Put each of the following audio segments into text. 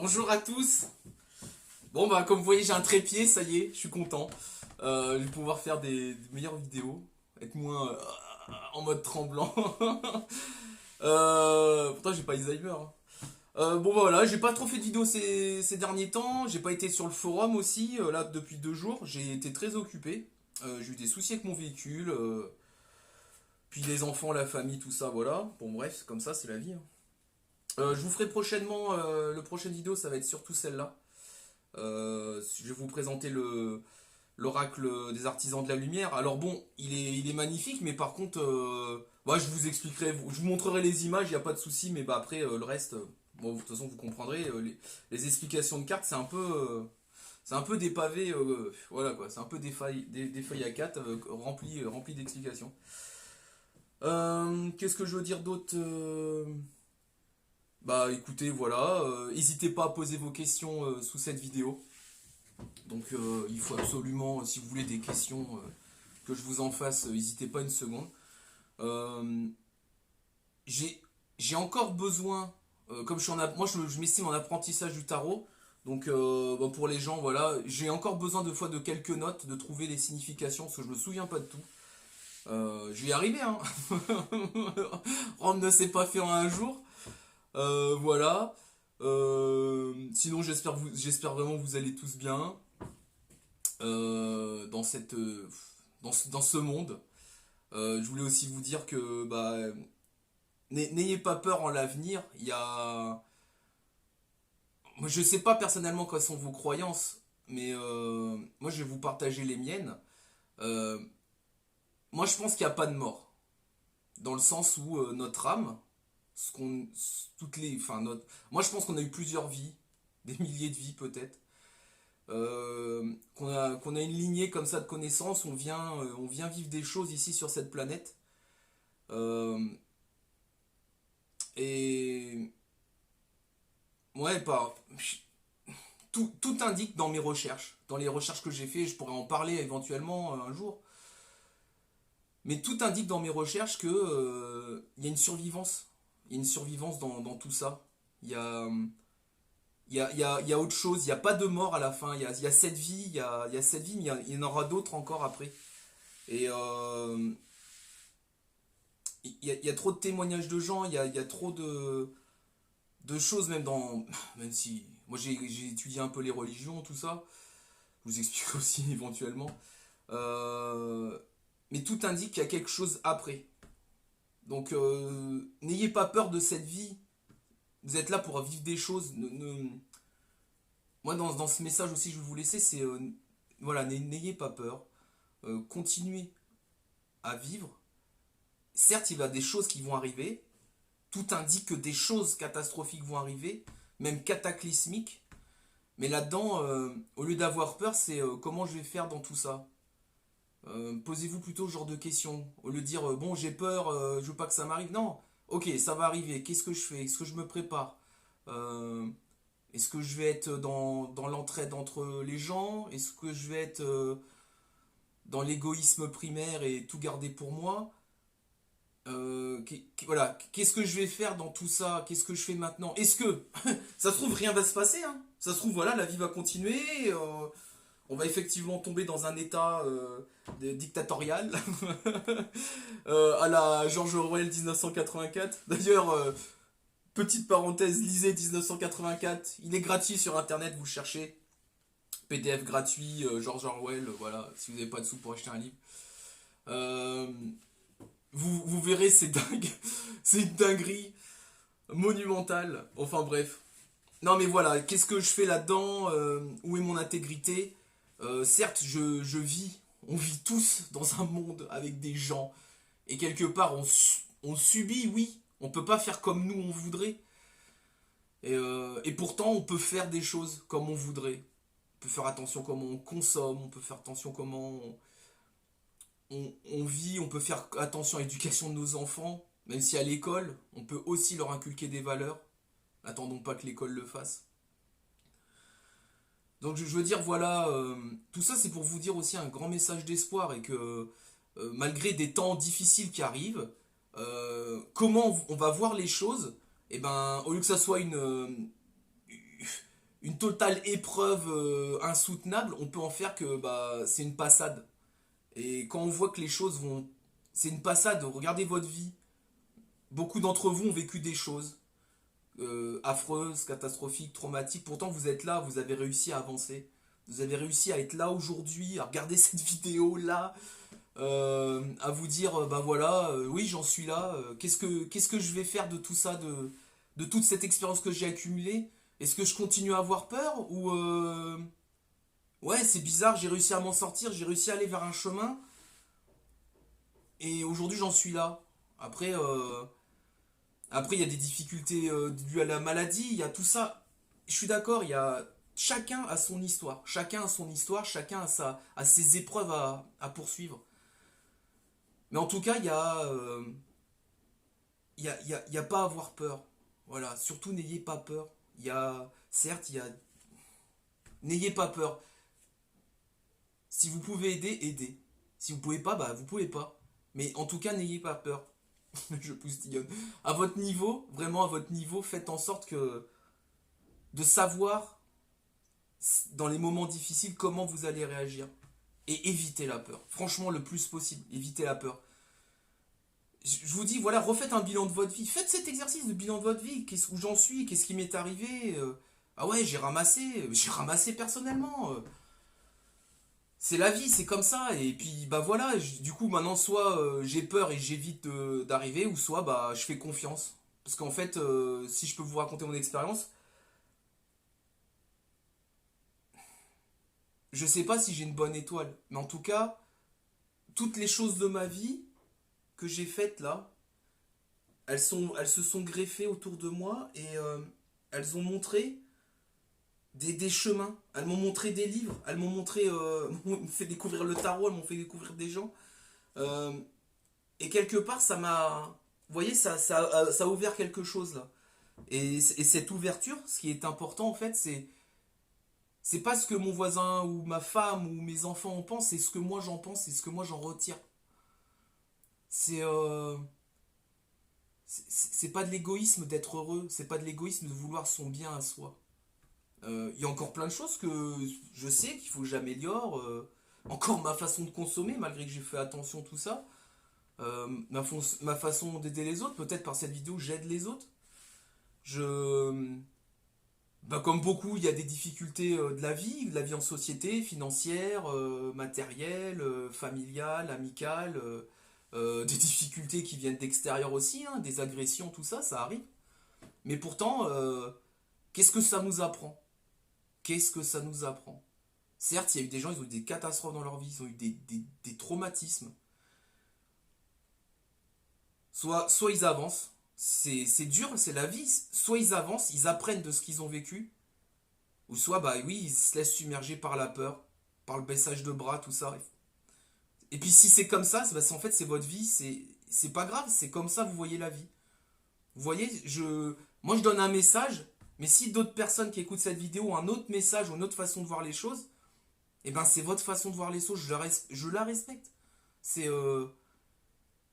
Bonjour à tous. Bon bah comme vous voyez j'ai un trépied, ça y est, je suis content. Je vais pouvoir faire des meilleures vidéos, être moins en mode tremblant. Pourtant j'ai pas Alzheimer, hein. Bon bah, voilà, j'ai pas trop fait de vidéos ces derniers temps, j'ai pas été sur le forum aussi, là depuis 2 jours, j'ai été très occupé. J'ai eu des soucis avec mon véhicule, puis les enfants, la famille, tout ça, voilà. Bon bref, c'est comme ça, c'est la vie, hein. Je vous ferai prochainement, le prochaine vidéo, ça va être surtout celle-là. Je vais vous présenter l'oracle des artisans de la lumière. Alors bon, il est magnifique, mais par contre, je vous expliquerai, je vous montrerai les images, il n'y a pas de souci, mais bah après le reste, bon, de toute façon vous comprendrez, les explications de cartes, c'est un peu des pavés, voilà quoi, c'est un peu des feuilles à 4 remplies d'explications. Qu'est-ce que je veux dire d'autre? Bah écoutez, voilà, n'hésitez pas à poser vos questions sous cette vidéo. Donc il faut absolument, si vous voulez des questions que je vous en fasse, n'hésitez pas une seconde. Euh, j'ai encore besoin, comme moi je m'estime en apprentissage du tarot, donc pour les gens, voilà, j'ai encore besoin de fois de quelques notes, de trouver les significations, parce que je me souviens pas de tout. Je vais y arriver, hein. Rome ne s'est pas fait en un jour. Voilà. Sinon, j'espère vraiment que vous allez tous bien dans dans ce monde. Je voulais aussi vous dire que bah, n'ayez pas peur en l'avenir. Moi, je sais pas personnellement quelles sont vos croyances, mais moi, je vais vous partager les miennes. Euh, Moi, je pense qu'il n'y a pas de mort, dans le sens où notre âme, ce qu'on, toutes les, enfin moi, je pense qu'on a eu plusieurs vies, des milliers de vies peut-être. Qu'on a une lignée comme ça de connaissances, on vient vivre des choses ici sur cette planète. Euh, et ouais, tout indique dans mes recherches, dans les recherches que j'ai fait, je pourrais en parler éventuellement un jour, mais tout indique dans mes recherches que il y a une survivance. Il y a une survivance dans tout ça. Il y a, il y a autre chose, il n'y a pas de mort à la fin. Il y a cette vie, il y a cette vie, mais il y en aura d'autres encore après. Et il y a trop de témoignages de gens, il y a trop de choses, même dans. Même si. Moi j'ai étudié un peu les religions, tout ça. Je vous explique aussi éventuellement. Euh, mais tout indique qu'il y a quelque chose après. Donc n'ayez pas peur de cette vie. Vous êtes là pour vivre des choses. Moi dans ce message aussi je vais vous laisser, c'est voilà, n'ayez pas peur. Continuez à vivre. Certes, il y a des choses qui vont arriver. Tout indique que des choses catastrophiques vont arriver, même cataclysmiques. Mais là-dedans, au lieu d'avoir peur, c'est comment je vais faire dans tout ça. Posez-vous plutôt ce genre de questions. Au lieu de dire, bon, j'ai peur, je veux pas que ça m'arrive. Non, ok, ça va arriver. Qu'est-ce que je fais? Est-ce que je me prépare? Euh, Est-ce que je vais être dans l'entraide entre les gens? Est-ce que je vais être dans l'égoïsme primaire et tout garder pour moi? Voilà, qu'est-ce que je vais faire dans tout ça? Qu'est-ce que je fais maintenant? Est-ce que ça se trouve rien va se passer, hein? Ça se trouve voilà, la vie va continuer, on va effectivement tomber dans un état dictatorial à la George Orwell 1984. D'ailleurs, petite parenthèse, lisez 1984, il est gratuit sur internet, vous cherchez PDF gratuit George Orwell, voilà, si vous n'avez pas de sous pour acheter un livre. Euh, vous verrez, c'est dingue. C'est une dinguerie monumentale. Enfin bref. Non mais voilà, qu'est-ce que je fais là-dedans? Où est mon intégrité? Certes, je vis, on vit tous dans un monde avec des gens. Et quelque part, on subit, oui. On peut pas faire comme nous on voudrait. Et pourtant, on peut faire des choses comme on voudrait. On peut faire attention comment on consomme, on peut faire attention comment on vit, on peut faire attention à l'éducation de nos enfants, même si à l'école, on peut aussi leur inculquer des valeurs. Attendons pas que l'école le fasse. Donc je veux dire, voilà, tout ça c'est pour vous dire aussi un grand message d'espoir et que malgré des temps difficiles qui arrivent, comment on va voir les choses, et ben au lieu que ça soit une totale épreuve insoutenable, on peut en faire que bah, c'est une passade. Et quand on voit que les choses vont... C'est une passade, regardez votre vie. Beaucoup d'entre vous ont vécu des choses affreuses, catastrophiques, traumatiques. Pourtant, vous êtes là, vous avez réussi à avancer. Vous avez réussi à être là aujourd'hui, à regarder cette vidéo là, à vous dire, bah voilà, oui, j'en suis là. Qu'est-ce que je vais faire de tout ça, de toute cette expérience que j'ai accumulée? Est-ce que je continue à avoir peur ou ouais, c'est bizarre, j'ai réussi à m'en sortir, j'ai réussi à aller vers un chemin et aujourd'hui j'en suis là. Après, après il y a des difficultés dues à la maladie, il y a tout ça. Je suis d'accord, il y a chacun a son histoire, chacun a son histoire, chacun a a ses épreuves à poursuivre. Mais en tout cas, il y a pas à avoir peur. Voilà, surtout n'ayez pas peur. Il y a, certes, il y a, n'ayez pas peur. Si vous pouvez aider, aidez. Si vous pouvez pas, bah vous pouvez pas. Mais en tout cas, n'ayez pas peur. Je postillonne. À votre niveau, vraiment à votre niveau, faites en sorte que de savoir dans les moments difficiles comment vous allez réagir et évitez la peur. Franchement, le plus possible, évitez la peur. Je vous dis, voilà, refaites un bilan de votre vie. Faites cet exercice de bilan de votre vie. Où j'en suis? Qu'est-ce qui m'est arrivé? Ah ouais, j'ai ramassé personnellement. C'est la vie, c'est comme ça. Et puis, bah voilà, du coup, maintenant, soit j'ai peur et j'évite d'arriver, ou soit bah je fais confiance. Parce qu'en fait, si je peux vous raconter mon expérience, je sais pas si j'ai une bonne étoile. Mais en tout cas, toutes les choses de ma vie que j'ai faites là, elles se sont greffées autour de moi et elles ont montré des chemins. Elles m'ont montré des livres. Elles m'ont montré, m'ont fait découvrir le tarot. Elles m'ont fait découvrir des gens. Euh, et quelque part, ça m'a, vous voyez, ça a ouvert quelque chose là. Et cette ouverture, ce qui est important en fait, c'est pas ce que mon voisin ou ma femme ou mes enfants en pensent, c'est ce que moi j'en pense, c'est ce que moi j'en retire. C'est c'est pas de l'égoïsme d'être heureux, c'est pas de l'égoïsme de vouloir son bien à soi. Il y a encore plein de choses que je sais qu'il faut que j'améliore. Encore ma façon de consommer, malgré que j'ai fait attention à tout ça. Ma façon d'aider les autres, peut-être par cette vidéo j'aide les autres. Je, bah, comme beaucoup, il y a des difficultés de la vie en société, financière, matérielle, familiale, amicale, des difficultés qui viennent d'extérieur aussi, hein, des agressions, tout ça, ça arrive. Mais pourtant, qu'est-ce que ça nous apprend? Qu'est-ce que ça nous apprend? Certes, il y a eu des gens, ils ont eu des catastrophes dans leur vie, ils ont eu des traumatismes. Soit ils avancent, c'est dur, c'est la vie, soit ils avancent, ils apprennent de ce qu'ils ont vécu, ou soit, bah oui, ils se laissent submerger par la peur, par le baissage de bras, tout ça. Et puis si c'est comme ça, en fait c'est votre vie, c'est pas grave, c'est comme ça vous voyez la vie. Vous voyez, moi je donne un message, mais si d'autres personnes qui écoutent cette vidéo ont un autre message ou une autre façon de voir les choses, eh ben c'est votre façon de voir les choses, je la respecte. C'est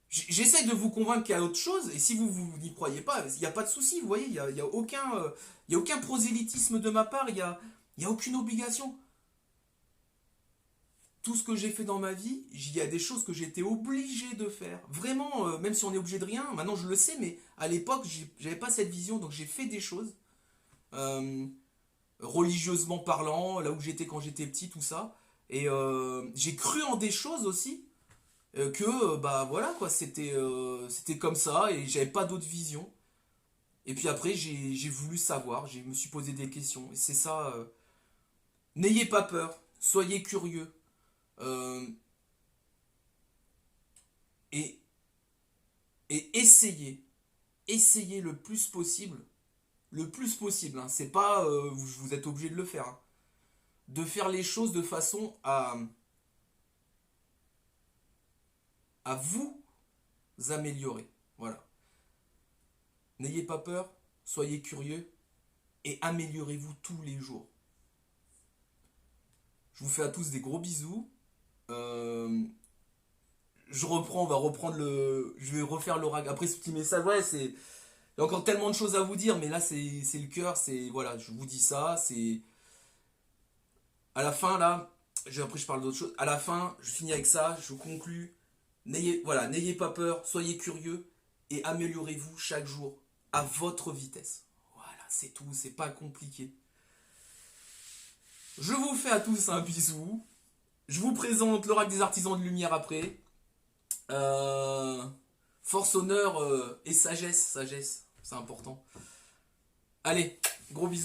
J'essaie de vous convaincre qu'il y a autre chose, et si vous n'y croyez pas, il n'y a pas de souci, vous voyez, il y a aucun prosélytisme de ma part, il y a aucune obligation. Tout ce que j'ai fait dans ma vie, il y a des choses que j'ai été obligé de faire. Vraiment, même si on est obligé de rien, maintenant je le sais, mais à l'époque, j'avais pas cette vision, donc j'ai fait des choses, euh, religieusement parlant, là où j'étais quand j'étais petit, tout ça. Et j'ai cru en des choses aussi, que bah voilà quoi, c'était comme ça, et j'avais pas d'autre vision. Et puis après, j'ai voulu savoir, je me suis posé des questions. Et c'est ça, n'ayez pas peur, soyez curieux. euh, et, et essayez le plus possible, hein, c'est pas vous êtes obligé de le faire, hein, de faire les choses de façon à vous améliorer. Voilà. N'ayez pas peur, soyez curieux et améliorez-vous tous les jours. Je vous fais à tous des gros bisous. Euh, je reprends, on va reprendre le. Je vais refaire l'oracle. Après ce petit message, ouais, Il y a encore tellement de choses à vous dire, mais là c'est le cœur, c'est voilà, je vous dis ça, c'est à la fin là, après je parle d'autre chose. À la fin, je finis avec ça, je conclus. N'ayez pas peur, soyez curieux et améliorez-vous chaque jour à votre vitesse. Voilà, c'est tout, c'est pas compliqué. Je vous fais à tous un bisou. Je vous présente l'oracle des artisans de lumière après. Euh, Force, honneur et sagesse, c'est important. Allez, gros bisous.